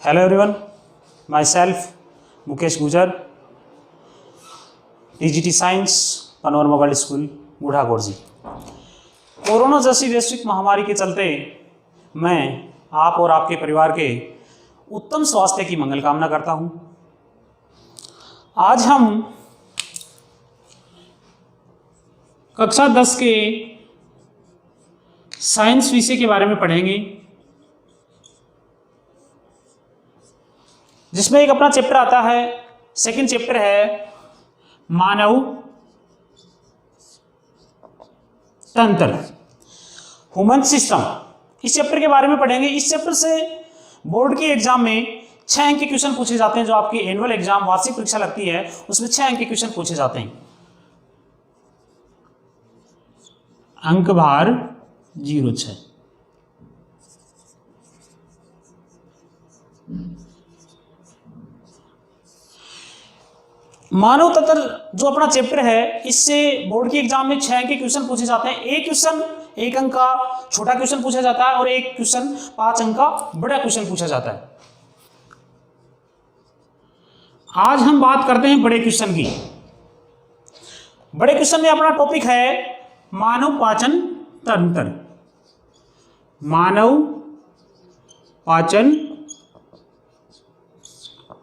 Hello everyone, myself Mukesh Gujar, TGT science panorama world school बूढ़ा Gorji. Corona जैसी वैश्विक महामारी के चलते मैं आप और आपके परिवार के उत्तम स्वास्थ्य की मंगल कामना करता हूं। आज हम कक्षा 10 के साइंस विषय के बारे में पढ़ेंगे, जिसमें एक अपना चैप्टर आता है, सेकंड चैप्टर है मानव तंत्र, ह्यूमन सिस्टम। इस चैप्टर के बारे में पढ़ेंगे। इस चैप्टर से बोर्ड के एग्जाम में 6 अंक के क्वेश्चन पूछे जाते हैं। जो आपकी एनुअल एग्जाम वार्षिक परीक्षा लगती है उसमें 6 अंक के क्वेश्चन पूछे जाते हैं। अंक भार 06। मानव तंत्र जो अपना चैप्टर है, इससे बोर्ड के एग्जाम में 6 अंक के क्वेश्चन पूछे जाते हैं। एक क्वेश्चन 1 अंक का छोटा क्वेश्चन पूछा जाता है और एक क्वेश्चन 5 अंक का बड़ा क्वेश्चन पूछा जाता है। आज हम बात करते हैं बड़े क्वेश्चन की। बड़े क्वेश्चन में अपना टॉपिक है मानव पाचन तंत्र। मानव पाचन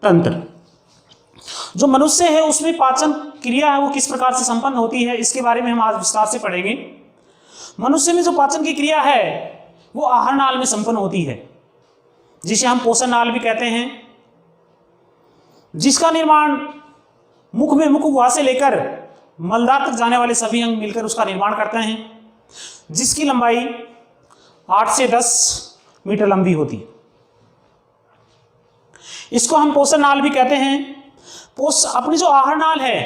तंत्र जो मनुष्य है उसमें पाचन क्रिया है वो किस प्रकार से संपन्न होती है, इसके बारे में हम आज विस्तार से पढ़ेंगे। मनुष्य में जो पाचन की क्रिया है वो आहार नाल में संपन्न होती है, जिसे हम पोषण नाल भी कहते हैं, जिसका निर्माण मुख में मुख गुहा से लेकर मलदार तक जाने वाले सभी अंग मिलकर उसका निर्माण करते हैं, जिसकी लंबाई 8 से 10 मीटर लंबी होती है। इसको हम पोषण नाल भी कहते हैं। अपनी जो आहार नाल है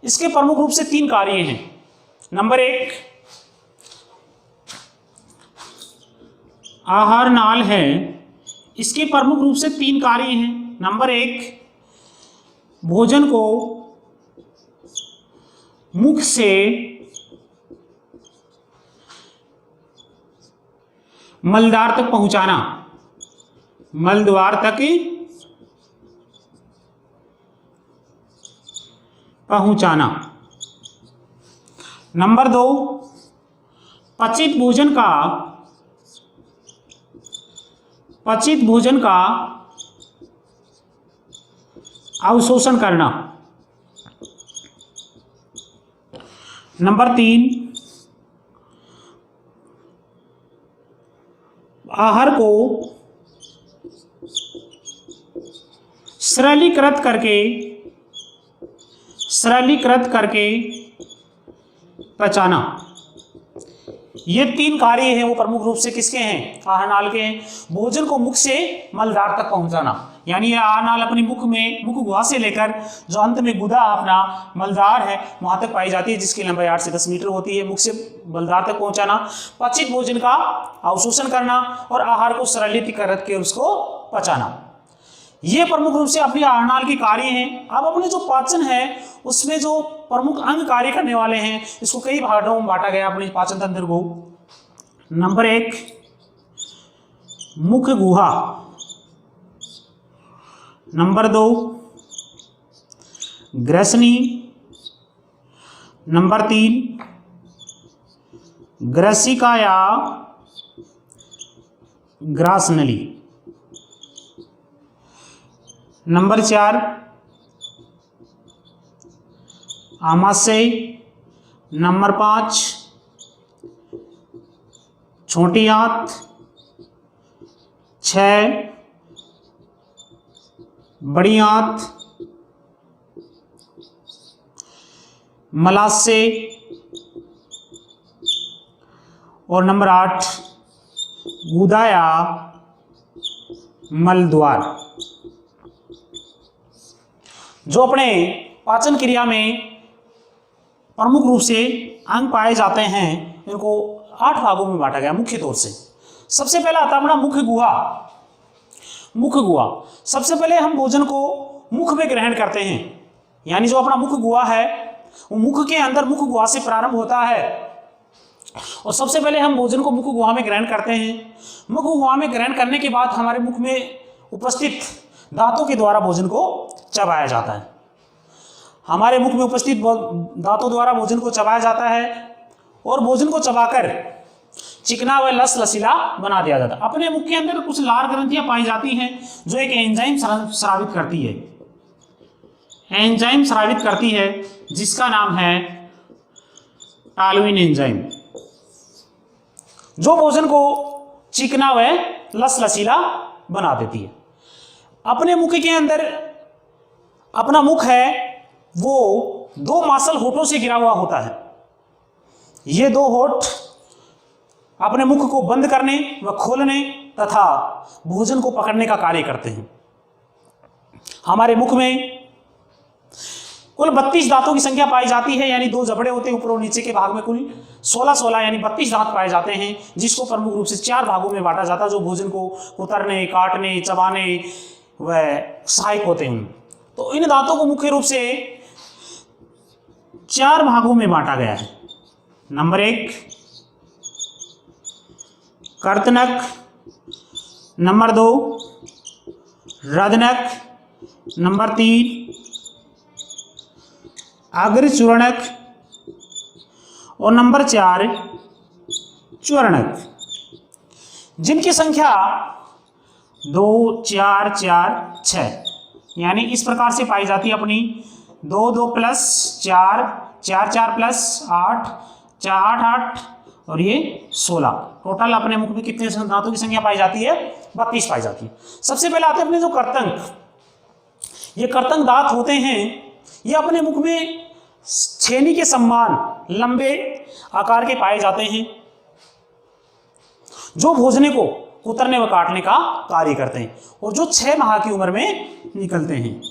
इसके प्रमुख रूप से 3 कार्य हैं। नंबर 1 आहार नाल है, इसके प्रमुख रूप से 3 कार्य हैं। नंबर 1 भोजन को मुख से मलद्वार तक पहुंचाना, मलद्वार तक पहुंचाना। नंबर 2 पचित भोजन का अवशोषण करना। नंबर 3 आहार को सरलीकृत करके पचाना। ये 3 कार्य हैं वो प्रमुख रूप से किसके हैं? आहार नाल के हैं। भोजन को मुख से मलद्वार तक पहुंचाना, यानी ये आहार नाल अपनी मुख गुहा से लेकर जो अंत में गुदा अपना मलद्वार है वहां तक पाई जाती है, जिसकी लंबाई 8 से 10 मीटर होती है। मुख से मलद्वार तक पहुंचाना, पचित भोजन का अवशोषण करना और आहार को सरलीकृत करके उसको पचाना, ये प्रमुख रूप से अपनी आहार नाल के कार्य हैं। अब अपने जो पाचन है उसमें जो प्रमुख अंग कार्य करने वाले हैं, इसको कई भागों में बांटा गया अपने पाचन तंत्र को। नंबर 1 मुख गुहा। नंबर 2 ग्रसनी। नंबर 3 ग्रसिका या ग्रासनली। नंबर 4 आमाशय। नंबर 5 छोटी आंत। 6 बड़ी आंत। मलाशय। और नंबर 8 गुदा या मलद्वार। जो अपने पाचन क्रिया में प्रमुख रूप से अंग पाए जाते हैं, इनको 8 भागों में बांटा गया मुख्य तौर से। सबसे पहला आता है अपना मुख गुहा। मुख गुहा, सबसे पहले हम भोजन को मुख में ग्रहण करते हैं, यानी जो अपना मुख गुहा है वो मुख के अंदर मुख गुहा से प्रारंभ होता है और सबसे पहले हम भोजन को मुख गुहा में ग्रहण करते हैं। मुख गुहा में ग्रहण करने के बाद हमारे मुख में उपस्थित दांतों के द्वारा भोजन को चबाया जाता है। हमारे मुख में उपस्थित दांतों द्वारा भोजन को चबाया जाता है और भोजन को चबाकर चिकना व लस लसीला बना दिया जाता है। अपने मुख के अंदर कुछ लार ग्रंथियां पाई जाती हैं जो एक एंजाइम स्रावित करती है, एंजाइम स्रावित करती है जिसका नाम है टालुइन एंजाइम, जो भोजन को चिकना व लस लसीला बना देती है। अपने मुख के अंदर अपना मुख है वो दो मांसल होठों से घिरा हुआ होता है। ये दो होठ अपने मुख को बंद करने व खोलने तथा भोजन को पकड़ने का कार्य करते हैं। हमारे मुख में कुल 32 दांतों की संख्या पाई जाती है, यानी 2 जबड़े होते हैं ऊपर और नीचे के भाग में कुल 16 यानी 32 दांत पाए जाते हैं, जिसको प्रमुख रूप से 4 भागों में बांटा जाता है जो भोजन को कुतरने, काटने, चबाने व सहायक होते हैं। तो इन दांतों को मुख्य रूप से 4 भागों में बांटा गया है। नंबर 1 कर्तनक, नंबर 2 रदनक, नंबर 3 अग्रचूर्णक और नंबर 4 च्वरणक, जिनकी संख्या 2, 4, 4, 6 यानी इस प्रकार से पाई जाती है अपनी 2, 2 प्लस 4, 4, 4 प्लस 8, 8, 8 और ये 16। टोटल अपने मुख में कितने दांतों की संख्या पाई जाती है? 32 पाई जाती है। सबसे पहले आते हैं अपने जो कर्तंक। ये कर्तंक दांत होते हैं, ये अपने मुख में छेनी के समान लंबे आकार के पाए जाते हैं, जो भोजन को कुतरने व काटने का कार्य करते हैं और जो 6 माह की उम्र में निकलते हैं।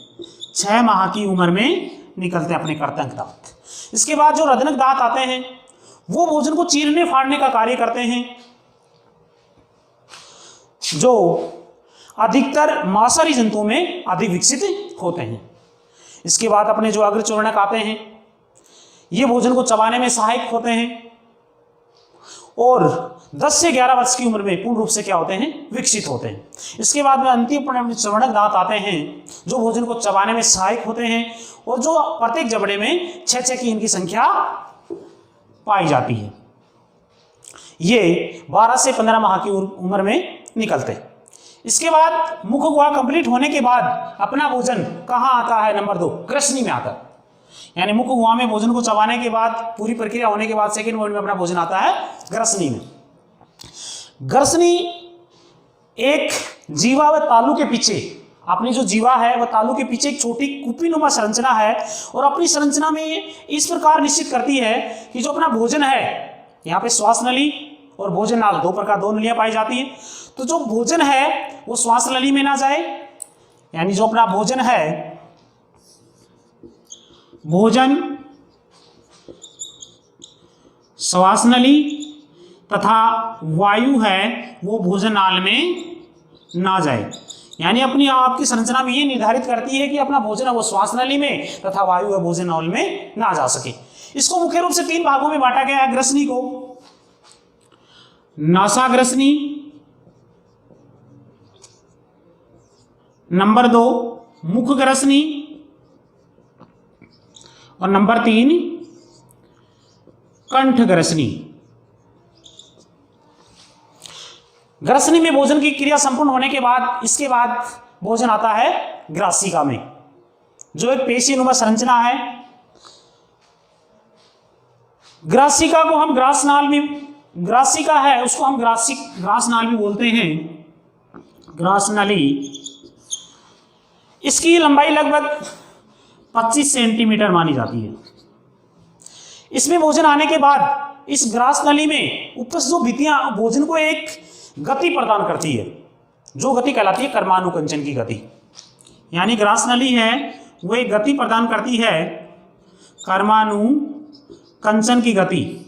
6 माह की उम्र में निकलते हैं अपने कर्तंक दांत। इसके बाद जो रदनक दांत आते हैं वो भोजन को चीरने फाड़ने का कार्य करते हैं, जो अधिकतर मांसाहारी जंतुओं में अधिक विकसित होते हैं। इसके बाद अपने जो अग्रचूर्णक आते हैं ये भोजन को चबाने में सहायक होते हैं और 10 से 11 वर्ष की उम्र में पूर्ण रूप से क्या होते हैं? विकसित होते हैं। इसके बाद में अंतिम च्वरणक दांत आते हैं जो भोजन को चबाने में सहायक होते हैं और जो प्रत्येक जबड़े में 6 की इनकी संख्या पाई जाती है। ये 12 से 15 माह की उम्र में निकलते हैं। इसके बाद मुख गुहा कंप्लीट होने के बाद अपना भोजन कहाँ आता है? नंबर 2 ग्रसनी में आता है। यानी मुख गुहा में भोजन को चबाने के बाद पूरी प्रक्रिया होने के बाद सेकंड पॉइंट में अपना भोजन आता है ग्रसनी में। ग्रसनी एक जीवा व तालू के पीछे, अपनी जो जीवा है वह तालू के पीछे एक छोटी कुपीनुमा संरचना है और अपनी संरचना में इस प्रकार निश्चित करती है कि जो अपना भोजन है, यहाँ पे श्वास नली और भोजन नाल 2 नलियां पाई जाती हैं। तो जो भोजन है वो श्वास नली में ना जाए, यानी जो अपना भोजन है, भोजन श्वास नली तथा वायु है वो भोजन नाल में ना जाए। यानी अपनी आपकी संरचना में ये निर्धारित करती है कि अपना भोजन है वो श्वास नली में तथा वायु है भोजन नाल में ना जा सके। इसको मुख्य रूप से 3 भागों में बांटा गया है ग्रसनी को। नासाग्रसनी, नंबर 2 मुख ग्रसनी और नंबर 3 कंठ ग्रसनी। ग्रसनी में भोजन की क्रिया संपूर्ण होने के बाद इसके बाद भोजन आता है ग्रासिका में, जो एक पेशीनुमा संरचना है। ग्रासिका को हम ग्रासनाल भी, ग्रासिका है उसको हम ग्रासनाल भी बोलते हैं, ग्रासनली। इसकी लंबाई लगभग 25 सेंटीमीटर मानी जाती है। इसमें भोजन आने के बाद इस ग्रास नली में उपस्थित जो भित्तियां भोजन को एक गति प्रदान करती है, जो गति कहलाती है कर्मानुकंचन की गति। यानी ग्रास नली है वो एक गति प्रदान करती है, कर्मानुकंचन की गति।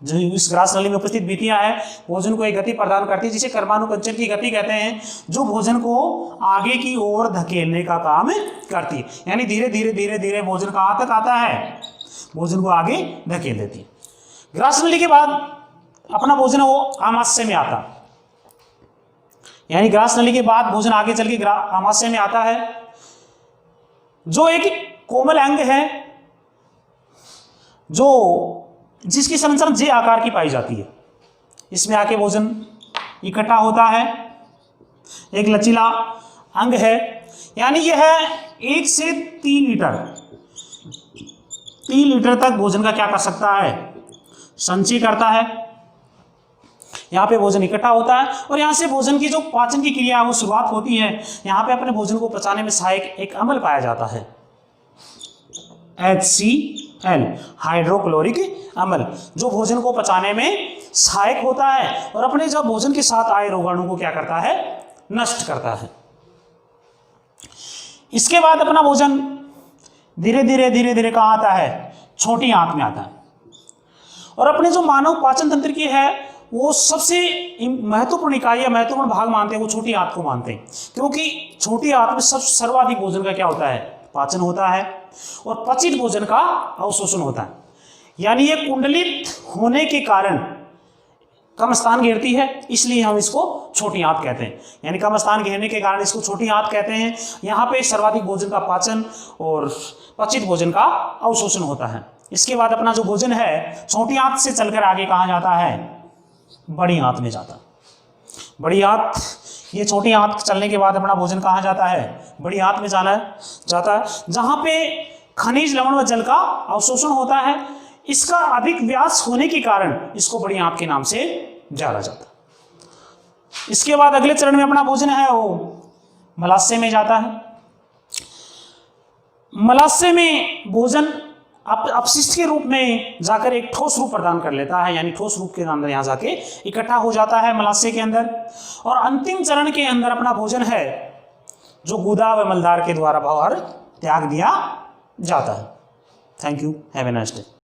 जो इस ग्रास नली में उपस्थित भित्तियां है भोजन को एक गति प्रदान करती है जिसे कर्मानुकंचन की गति कहते हैं, जो भोजन को आगे की ओर धकेलने का काम करती है। यानी धीरे धीरे धीरे धीरे भोजन कहाँ तक आता है? भोजन को आगे धकेल देती है। ग्रास नली के बाद अपना भोजन वो आमाशय में आता, यानी ग्रास नली के बाद भोजन आगे चल के आमाशय में आता है, जो एक कोमल अंग है जो जिसकी संरचना जे आकार की पाई जाती है। इसमें आके भोजन इकट्ठा होता है, एक लचीला अंग है, यानी यह 1 से 3 लीटर तक भोजन का क्या कर सकता है, संचय करता है। यहाँ पे भोजन इकट्ठा होता है और यहाँ से भोजन की जो पाचन की क्रिया है वो शुरुआत होती है। यहाँ पे अपने भोजन को पचाने में सहायक एक अम्ल पाया जाता है, HCl, हाइड्रोक्लोरिक अम्ल, जो भोजन को पचाने में सहायक होता है और अपने जब भोजन के साथ आए रोगाणु को क्या करता है, नष्ट करता है। इसके बाद अपना भोजन धीरे धीरे कहाँ आता है, छोटी आंत में आता है। और अपने जो मानव पाचन तंत्र की है वो सबसे महत्वपूर्ण इकाई या महत्वपूर्ण भाग मानते हैं, वो छोटी आंत को मानते हैं, क्योंकि छोटी आंत में सर्वाधिक भोजन का क्या होता है, पाचन होता है और पचित भोजन का अवशोषण होता है। यानी ये कुंडलित होने के कारण कम स्थान घेरती है, इसलिए हम इसको छोटी आंत कहते हैं। यानी कम स्थान घेरने के कारण इसको छोटी आंत कहते हैं। यहाँ पे सर्वाधिक भोजन का पाचन और पचित भोजन का अवशोषण होता है। इसके बाद अपना जो भोजन है छोटी आंत से चलकर आगे कहाँ जाता है, बड़ी आंत में जाता है। बड़ी आंत, ये छोटी आंत चलने के बाद अपना भोजन कहाँ जाता है, बड़ी आंत में जाता है, जहाँ पे खनिज, लवण व जल का अवशोषण होता है। इसका अधिक व्यास होने के कारण इसको बड़ी आंत के नाम से जाना जाता है। इसके बाद अगले चरण में अपना भोजन है वो मलाशय में जाता है। मलाशय में भोजन अपशिष्ट के रूप में जाकर एक ठोस रूप प्रदान कर लेता है, यानी ठोस रूप के अंदर यहाँ जाके इकट्ठा हो जाता है मलाशय के अंदर। और अंतिम चरण के अंदर अपना भोजन है जो गुदा व मलदार के द्वारा बाहर त्याग दिया जाता है। Thank you, have a nice day.